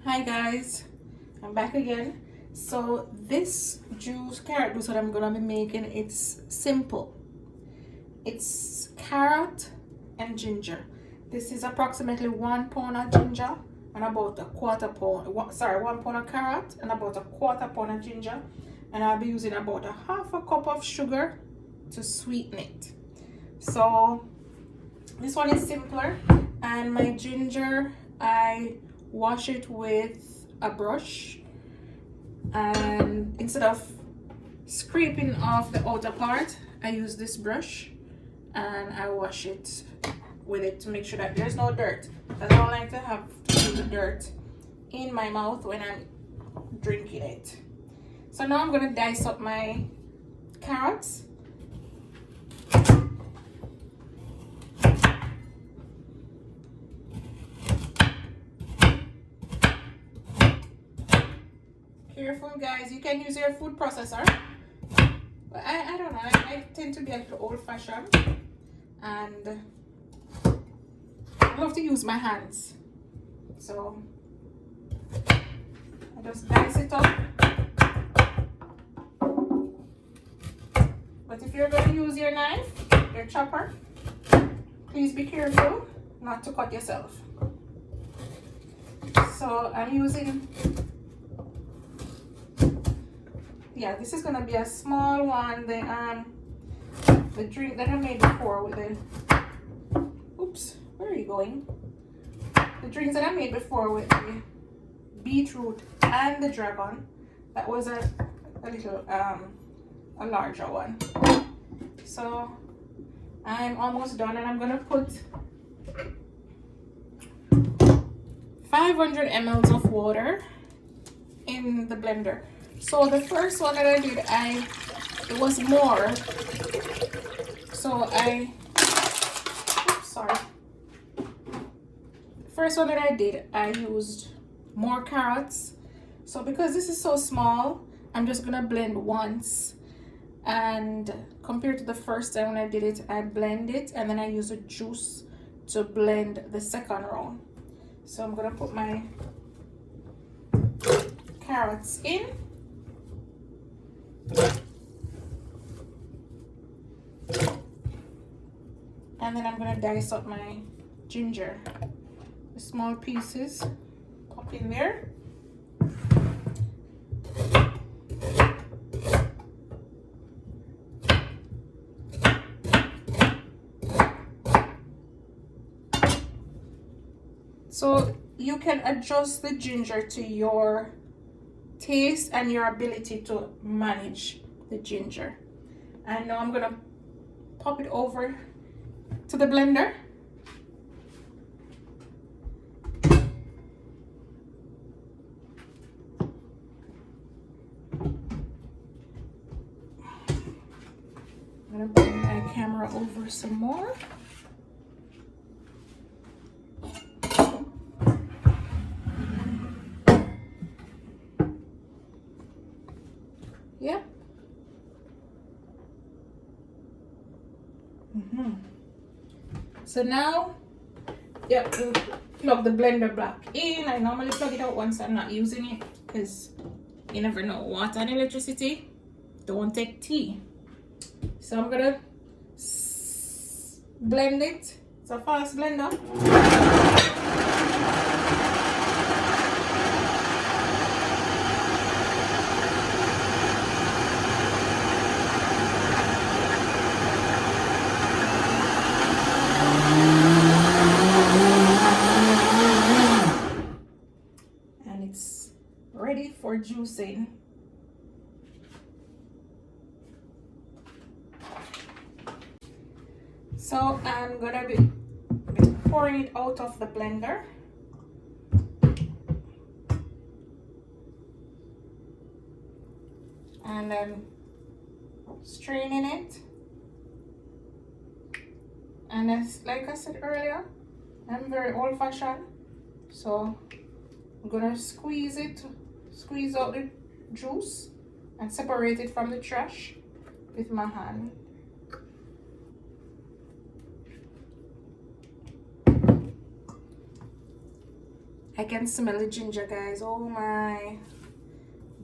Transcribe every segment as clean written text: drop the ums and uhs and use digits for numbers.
Hi guys, I'm back again. So this carrot juice that I'm gonna be making, it's simple. It's carrot and ginger. This is approximately 1 pound of ginger and about a quarter pound, 1 pound of carrot and about a quarter pound of ginger. And I'll be using about a half a cup of sugar to sweeten it. So this one is simpler, and my ginger, I wash it with a brush, and instead of scraping off the outer part, I use this brush and I wash it with it to make sure that there's no dirt. I don't like to have the dirt in my mouth when I'm drinking it. So now I'm gonna dice up my carrots. Careful guys, you can use your food processor, but I don't know, I tend to be a little old-fashioned and I love to use my hands, so I just dice it up. But if you're going to use your knife, your chopper, please be careful not to cut yourself. So I'm using, yeah, this is gonna be a small one. The drink that I made before with the, oops, where are you going? The drinks that I made before with the beetroot and the dragon, that was a little a larger one. So I'm almost done, and I'm gonna put 500 ml of water in the blender. So the first one that I did, it was more. So sorry. The first one that I did, I used more carrots. So because this is so small, I'm just gonna blend once. And compared to the first time when I did it, I blend it and then I use a juice to blend the second round. So I'm gonna put my carrots in. And then I'm gonna dice up my ginger. The small pieces, pop in there. So you can adjust the ginger to your taste and your ability to manage the ginger. And now I'm gonna pop it over to the blender. I'm gonna bring my camera over some more. Yep. So now, yeah, plug the blender back in. I normally plug it out once I'm not using it, because you never know. Water and electricity don't take tea. So I'm gonna blend it. It's a fast blender. And it's ready for juicing. So I'm gonna be pouring it out of the blender. And then straining it. And as like I said earlier, I'm very old-fashioned. So I'm gonna squeeze out the juice and separate it from the trash with my hand. I can smell the ginger, guys. Oh my.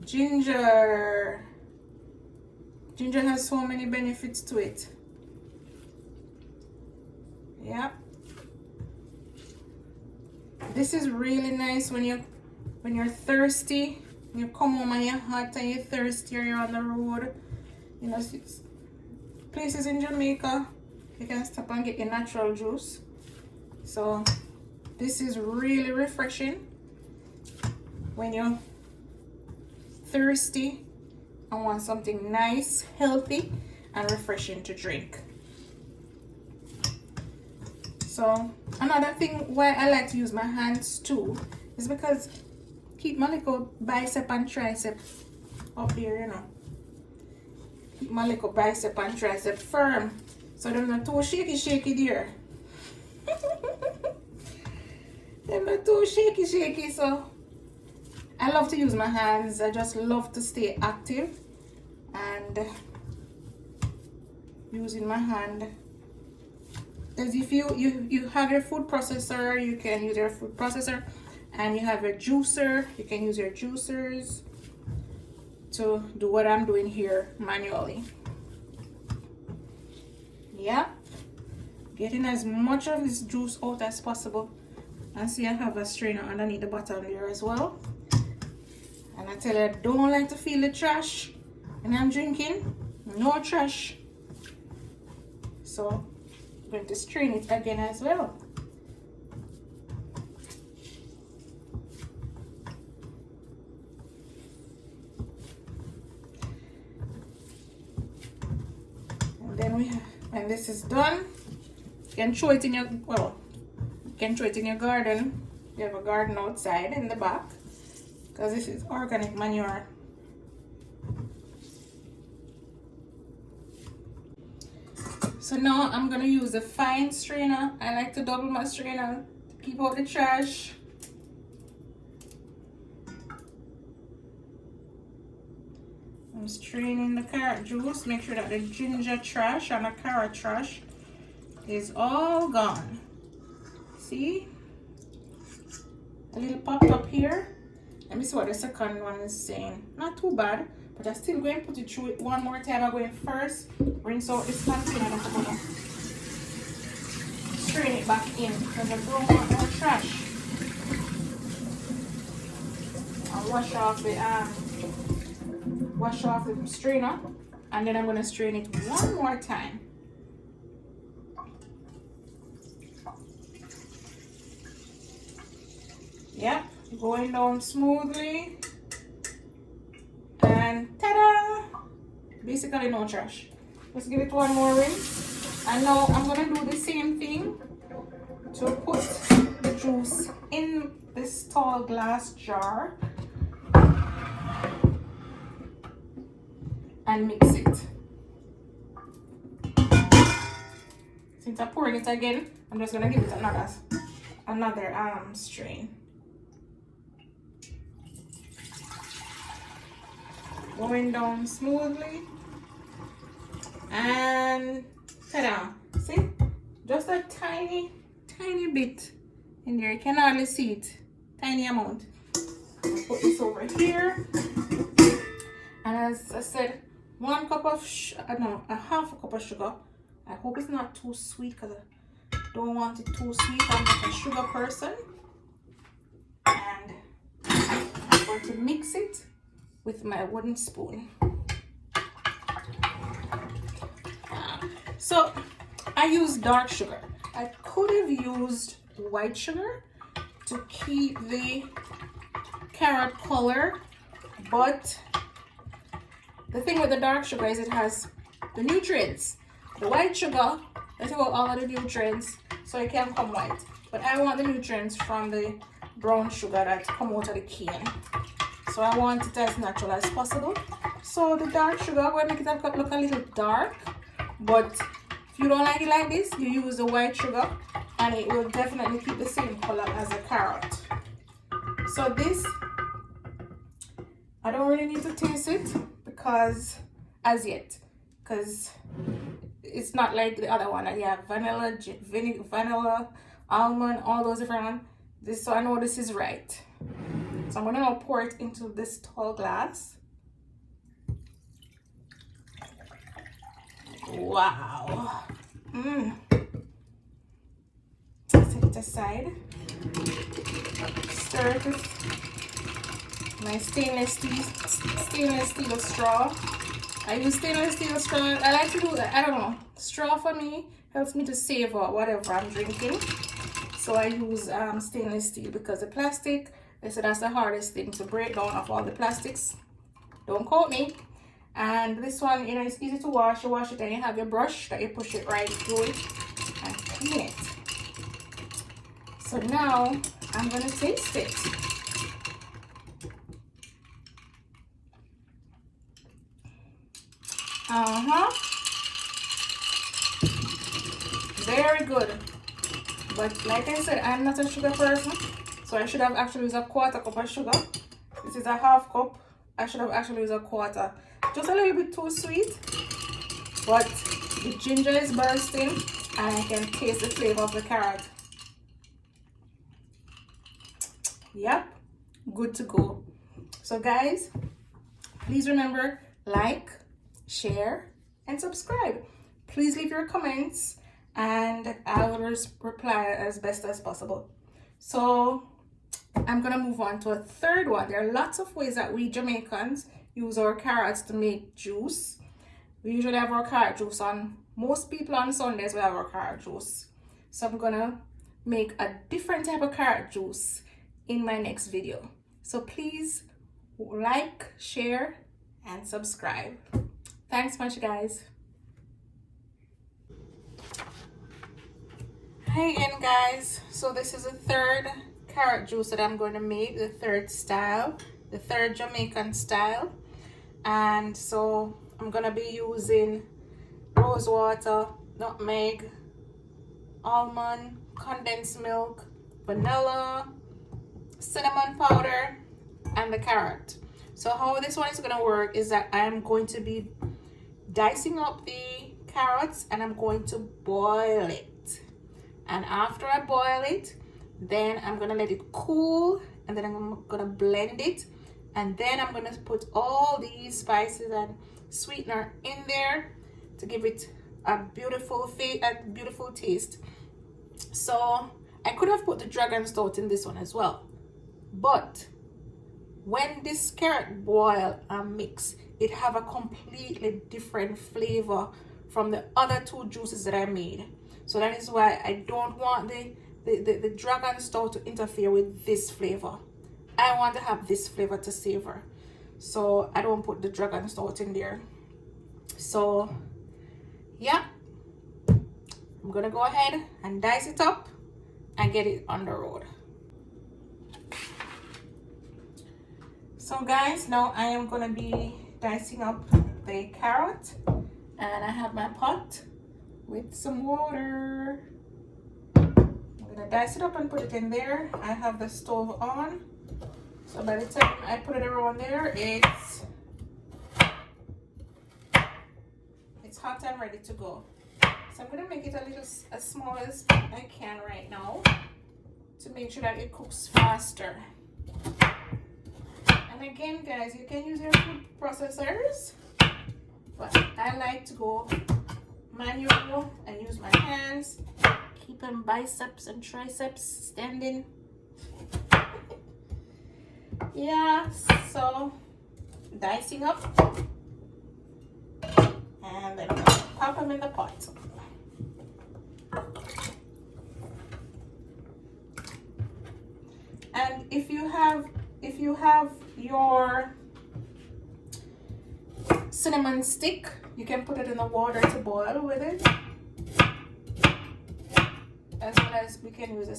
Ginger. Ginger has so many benefits to it. Yeah. This is really nice when you're thirsty. You come home and you're hot and you're thirsty or you're on the road. You know, places in Jamaica, you can stop and get your natural juice. So this is really refreshing when you're thirsty and want something nice, healthy, and refreshing to drink. So another thing why I like to use my hands too is because keep my little bicep and tricep up there, you know. Keep my little bicep and tricep firm so they're not too shaky there. They're not too shaky, so I love to use my hands. I just love to stay active and using my hand. Because if you have your food processor, you can use your food processor, and you have your juicer, you can use your juicers to do what I'm doing here manually. Yeah, getting as much of this juice out as possible. And see, I have a strainer underneath the bottom there as well. And I tell you, I don't like to feel the trash when I'm drinking. No trash. So I'm going to strain it again as well. And then when this is done, you can throw it in your, well, you can throw it in your garden. You have a garden outside in the back, because this is organic manure. So now I'm gonna use a fine strainer. I like to double my strainer to keep out the trash. I'm straining the carrot juice. Make sure that the ginger trash and the carrot trash is all gone. See? A little popped up here. Let me see what the second one is saying. Not too bad, but I'm still going to put it through it one more time. I'm going first, rinse out this container, and I'm going to strain it back in because I don't want no trash. I'll wash off the strainer, and then I'm going to strain it one more time. Yep, going down smoothly, and ta-da! Basically no trash. Let's give it one more rinse, and now I'm gonna do the same thing to put the juice in this tall glass jar and mix it. Since I'm pouring it again, I'm just gonna give it another strain. Going down smoothly, and ta-da! See, just a tiny bit in there. You can hardly see it. Tiny amount. I'll put this over here, and as I said, a half a cup of sugar. I hope it's not too sweet because I don't want it too sweet. I'm not a sugar person, and I'm going to mix it with my wooden spoon. So I use dark sugar. I could have used white sugar to keep the carrot color, but the thing with the dark sugar is it has the nutrients. The white sugar, let's take out all of the nutrients so it can come white. But I want the nutrients from the brown sugar that come out of the cane. So I want it as natural as possible. So the dark sugar, I'm going to make it look a little dark. But if you don't like it like this, you use the white sugar and it will definitely keep the same color as the carrot. So this, I don't really need to taste it because it's not like the other one. You have vanilla, almond, all those different ones. This, so I know this is right. So I'm gonna now pour it into this tall glass. Wow. Set it aside. Stir it with my stainless steel straw. I use stainless steel straw. I like to do that. I don't know. Straw for me helps me to savor whatever I'm drinking. So I use stainless steel because the plastic, they say that's the hardest thing to break down of all the plastics. Don't quote me. And this one, you know, it's easy to wash. You wash it and you have your brush that you push it right through it and clean it. So now I'm gonna taste it. Very good. But like I said, I'm not a sugar person, so I should have actually used a quarter cup of sugar. This is a half cup. I should have actually used a quarter. Just a little bit too sweet, but the ginger is bursting and I can taste the flavor of the carrot. Yep, good to go. So guys, please remember, like, share, and subscribe. Please leave your comments and I will reply as best as possible. So I'm gonna move on to a third one. There are lots of ways that we Jamaicans use our carrots to make juice. We usually have our carrot juice on, most people on Sundays we have our carrot juice. So I'm gonna make a different type of carrot juice in my next video. So please like, share, and subscribe. Thanks much, guys. Hi again, guys. So this is the third carrot juice that I'm going to make, the third style, the third Jamaican style. And so I'm gonna be using rose water, nutmeg, almond, condensed milk, vanilla, cinnamon powder, and the carrot. So how this one is gonna work is that I'm going to be dicing up the carrots and I'm going to boil it. And after I boil it, then I'm gonna let it cool and then I'm gonna blend it. And then I'm gonna put all these spices and sweetener in there to give it a beautiful taste. So I could have put the dragon stout in this one as well, but when this carrot boil and mix, it have a completely different flavor from the other two juices that I made. So that is why I don't want the dragon stout to interfere with this flavor. I want to have this flavor to savor, so I don't put the dragon stout in there. So yeah, I'm gonna go ahead and dice it up and get it on the road. So guys, now I am gonna be dicing up the carrot and I have my pot with some water. I'm gonna dice it up and put it in there. I have the stove on, so by the time I put it around there, it's hot and ready to go. So I'm gonna make it as small as I can right now to make sure that it cooks faster. And again, guys, you can use your food processors, but I like to go manual and use my hands, keeping biceps and triceps standing. Yeah, so dicing up and then pop them in the pot. And if you have your cinnamon stick, you can put it in the water to boil with it, as well as you can use a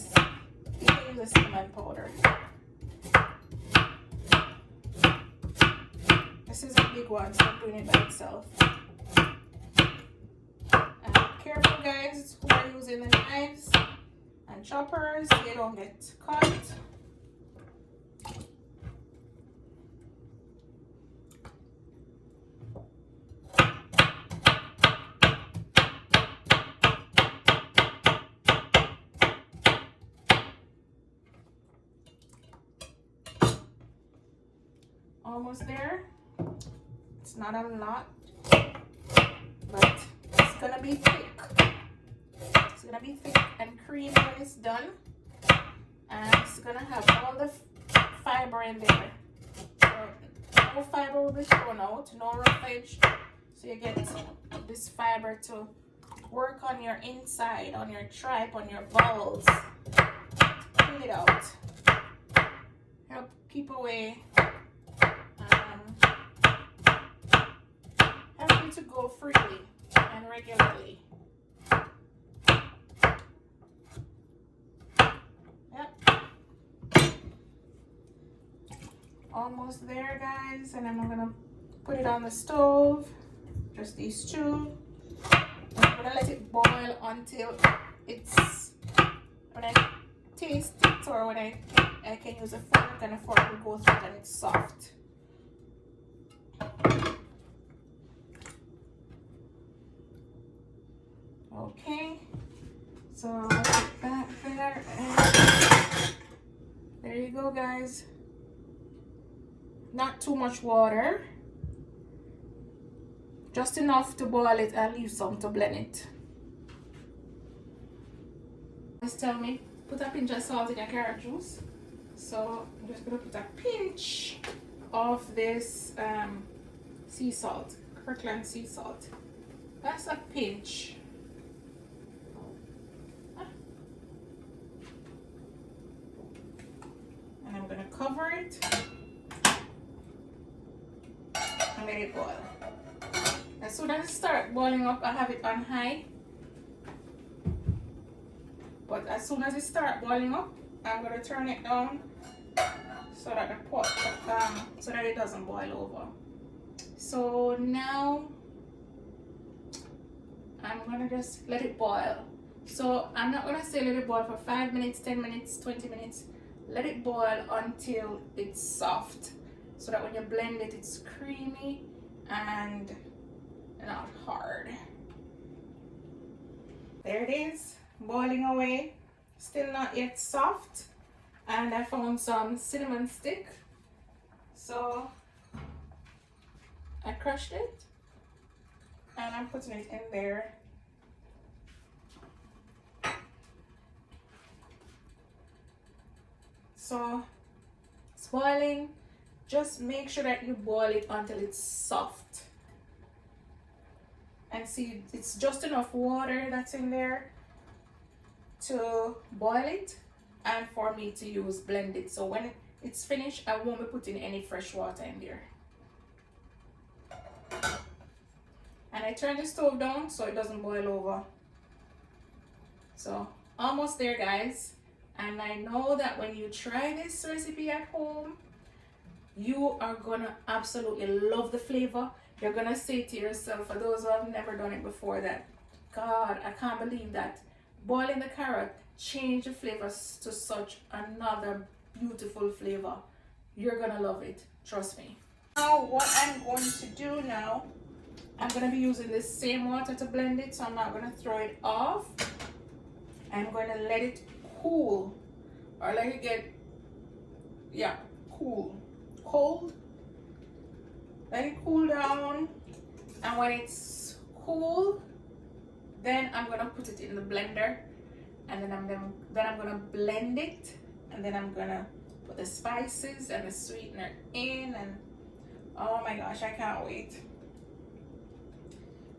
cinnamon powder. This is a big one, so I'm doing it by itself. And careful, guys, who are using the knives and choppers, they don't get caught. Almost there. It's not a lot, but it's gonna be thick. It's gonna be thick and creamy when it's done, and it's gonna have all the fiber in there. So no fiber will be thrown out, no roughage. So you get this fiber to work on your inside, on your tripe, on your bowels. Clean it out. Help keep away. Help you to go freely and regularly. Yep. Almost there, guys. And I'm gonna put it on the stove. Just these two. I'm gonna let it boil until it's, when I taste it, or when I can use a fork, and a fork will go through it and it's soft. Okay, so put that there, and there you go, guys. Not too much water. Just enough to boil it and leave some to blend it. Just tell me, put a pinch of salt in your carrot juice. So I'm just gonna put a pinch of this sea salt, Kirkland sea salt. That's a pinch. And I'm gonna cover it and let it boil. As soon as it starts boiling up, I have it on high. But as soon as it starts boiling up, I'm going to turn it down so that the pot, so that it doesn't boil over. So now I'm going to just let it boil. So I'm not going to say let it boil for 5 minutes, 10 minutes, 20 minutes. Let it boil until it's soft, so that when you blend it, it's creamy and not hard. There it is, boiling away. Still not yet soft. And I found some cinnamon stick, so I crushed it and I'm putting it in there. So it's boiling. Just make sure that you boil it until it's soft. And see, it's just enough water that's in there to boil it and for me to blend it. So when it's finished, I won't be putting any fresh water in there. And I turn the stove down so it doesn't boil over. So almost there, guys. And I know that when you try this recipe at home, you are gonna absolutely love the flavor. You're gonna say to yourself, for those who have never done it before, that God, I can't believe that boiling the carrot changed the flavors to such another beautiful flavor. You're gonna love it, trust me. Now what I'm going to do now, I'm gonna be using this same water to blend it, so I'm not gonna throw it off. I'm gonna let it cool, or let it get, yeah, cold. Let it cool down, and when it's cool, then I'm gonna put it in the blender, and then I'm gonna blend it, and then I'm gonna put the spices and the sweetener in, and oh my gosh, I can't wait.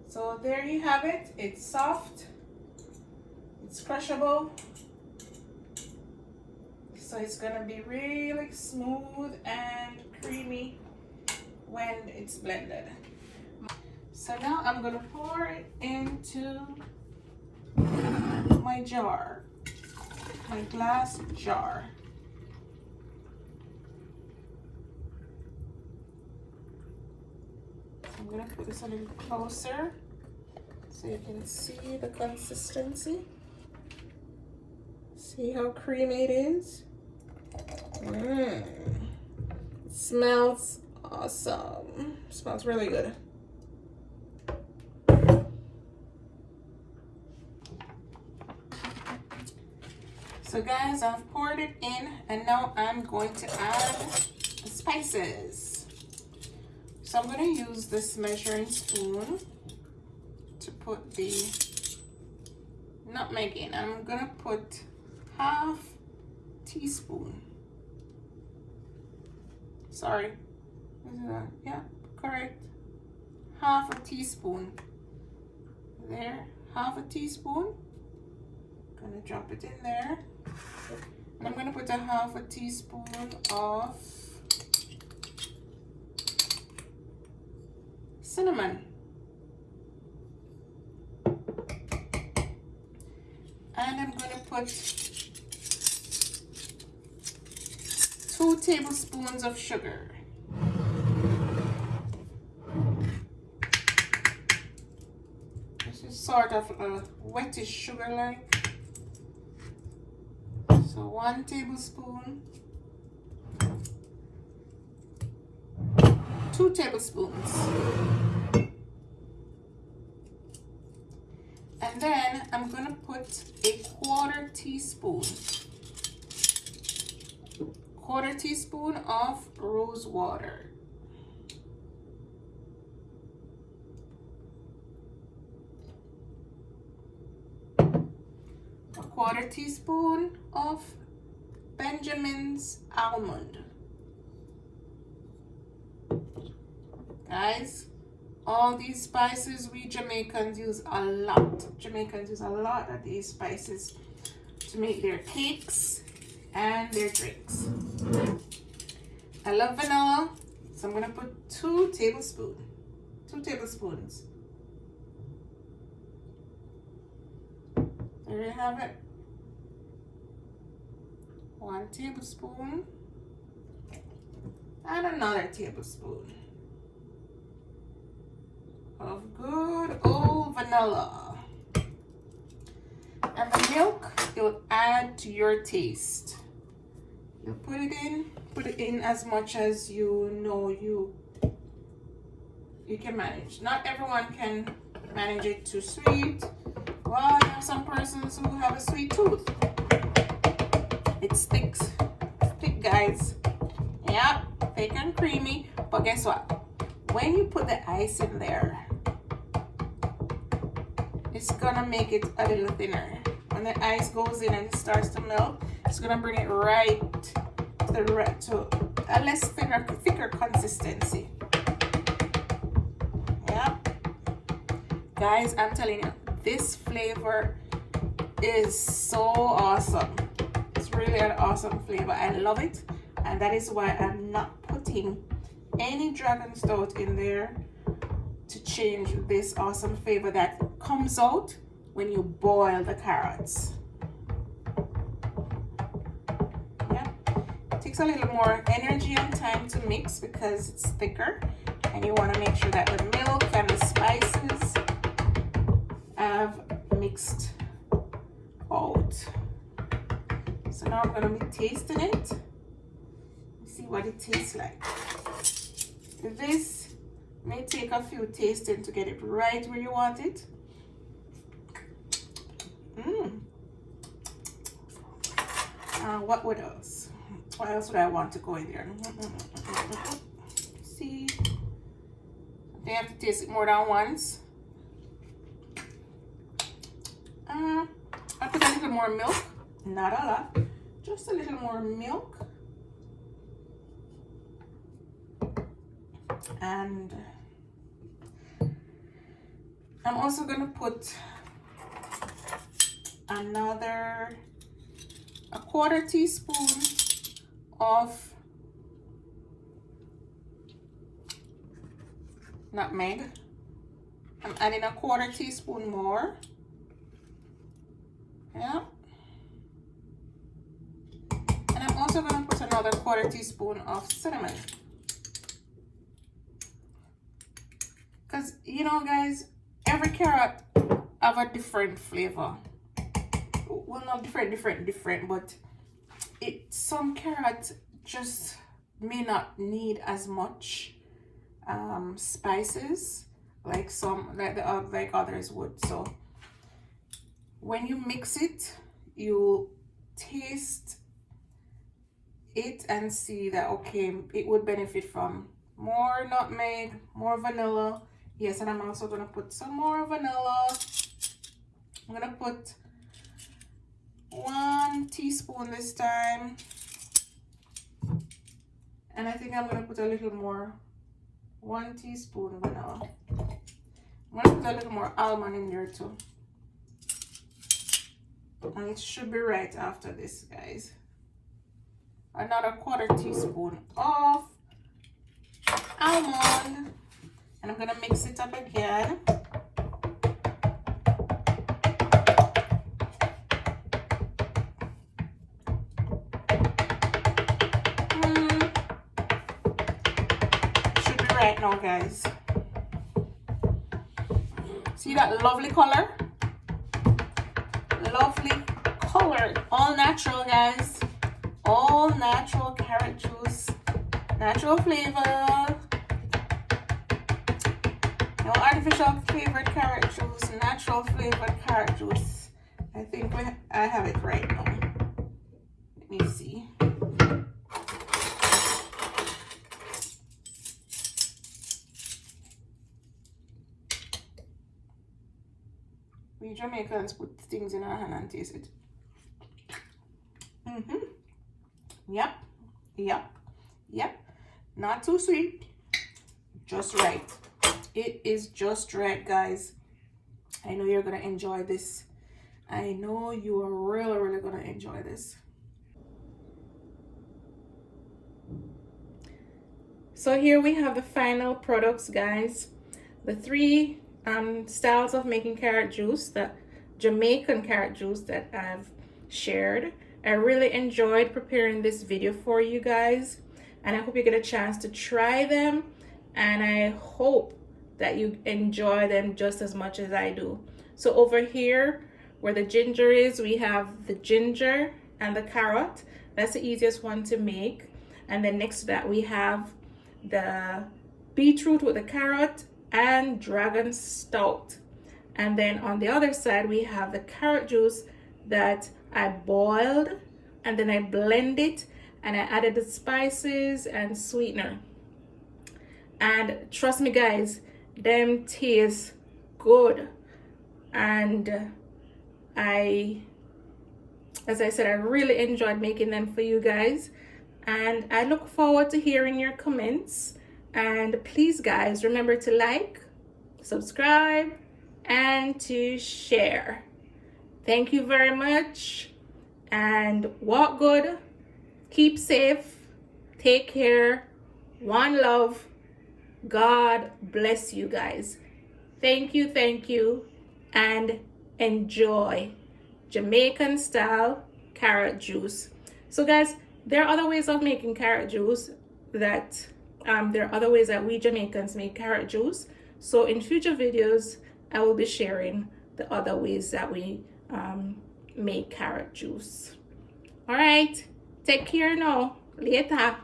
So there you have it. It's soft, it's crushable, so it's gonna be really smooth and creamy when it's blended. So now I'm gonna pour it into my jar, my glass jar. So I'm gonna put this a little closer so you can see the consistency. See how creamy it is? It smells awesome. Smells really good. So guys, I've poured it in, and now I'm going to add the spices. So I'm going to use this measuring spoon to put the nutmeg in. I'm going to put half teaspoon. Sorry. Is that? Yeah, correct. Half a teaspoon. There, half a teaspoon. Gonna drop it in there. And I'm gonna put a half a teaspoon of cinnamon. And I'm gonna put 2 tablespoons of sugar. This is sort of a wettish sugar like. So 1 tablespoon, 2 tablespoons. And then I'm gonna put a quarter teaspoon of rose water. A quarter teaspoon of Benjamin's almond. Guys, all these spices we Jamaicans use a lot. Jamaicans use a lot of these spices to make their cakes and their drinks. I love vanilla, so I'm gonna put 2 tablespoons. There you have it. 1 tablespoon and another tablespoon of good old vanilla. And the milk you'll add to your taste. You put it in as much as you know you can manage. Not everyone can manage it too sweet. Well, you have some persons who have a sweet tooth. It's thick, guys. Yep, thick and creamy. But guess what? When you put the ice in there, it's gonna make it a little thinner. When the ice goes in and it starts to melt, it's gonna bring it right to a less thicker consistency. Yeah, guys, I'm telling you, this flavor is so awesome. It's really an awesome flavor. I love it, and that is why I'm not putting any dragon stout in there to change this awesome flavor that comes out when you boil the carrots. It takes a little more energy and time to mix because it's thicker, and you want to make sure that the milk and the spices have mixed out. So now I'm going to be tasting it. See what it tastes like. This may take a few tasting to get it right where you want it. What else? What else would I want to go in there? See, they have to taste it more than once. I put a little more milk, not a lot, just a little more milk. And I'm also gonna put a quarter teaspoon of nutmeg. I'm adding a quarter teaspoon more. Yeah. And I'm also going to put another quarter teaspoon of cinnamon. Because, you know, guys, every carrot have a different flavor. Well, not different, but some carrots just may not need as much spices like others would. So when you mix it, you taste it and see that okay, it would benefit from more nutmeg, more vanilla. Yes, and I'm also gonna put some more vanilla. I'm gonna put 1 teaspoon this time. And I think I'm gonna put a little more, 1 teaspoon vanilla. I'm gonna put a little more almond in there too. And it should be right after this, guys. Another 1/4 teaspoon of almond. And I'm gonna mix it up again. Should be right now, guys. See that lovely color? Lovely color. All natural, guys. All natural carrot juice. Natural flavor. No artificial flavored carrot juice. Natural flavored carrot juice. I think I have it right now. Let me see. We Jamaicans put things in our hand and taste it. Yep. Not too sweet. Just right. It is just right, guys. I know you're gonna enjoy this. I know you are really gonna enjoy this. So here we have the final products, guys. The 3 styles of making carrot juice, the Jamaican carrot juice that I've shared. I really enjoyed preparing this video for you guys, and I hope you get a chance to try them, and I hope that you enjoy them just as much as I do. So over here where the ginger is, we have the ginger and the carrot. That's the easiest one to make. And then next to that we have the beetroot with the carrot and dragon stout. And then on the other side we have the carrot juice that I boiled, and then I blend it, and I added the spices and sweetener. And trust me, guys, them taste good. And as I said, I really enjoyed making them for you guys, and I look forward to hearing your comments. And please, guys, remember to like, subscribe, and to share. Thank you very much, and walk good, keep safe, take care, one love. God bless you guys. Thank you, and enjoy Jamaican style carrot juice. So guys, there are other ways of making carrot juice that there are other ways that we Jamaicans make carrot juice. So in future videos I will be sharing the other ways that we make carrot juice. All right, take care now. Later.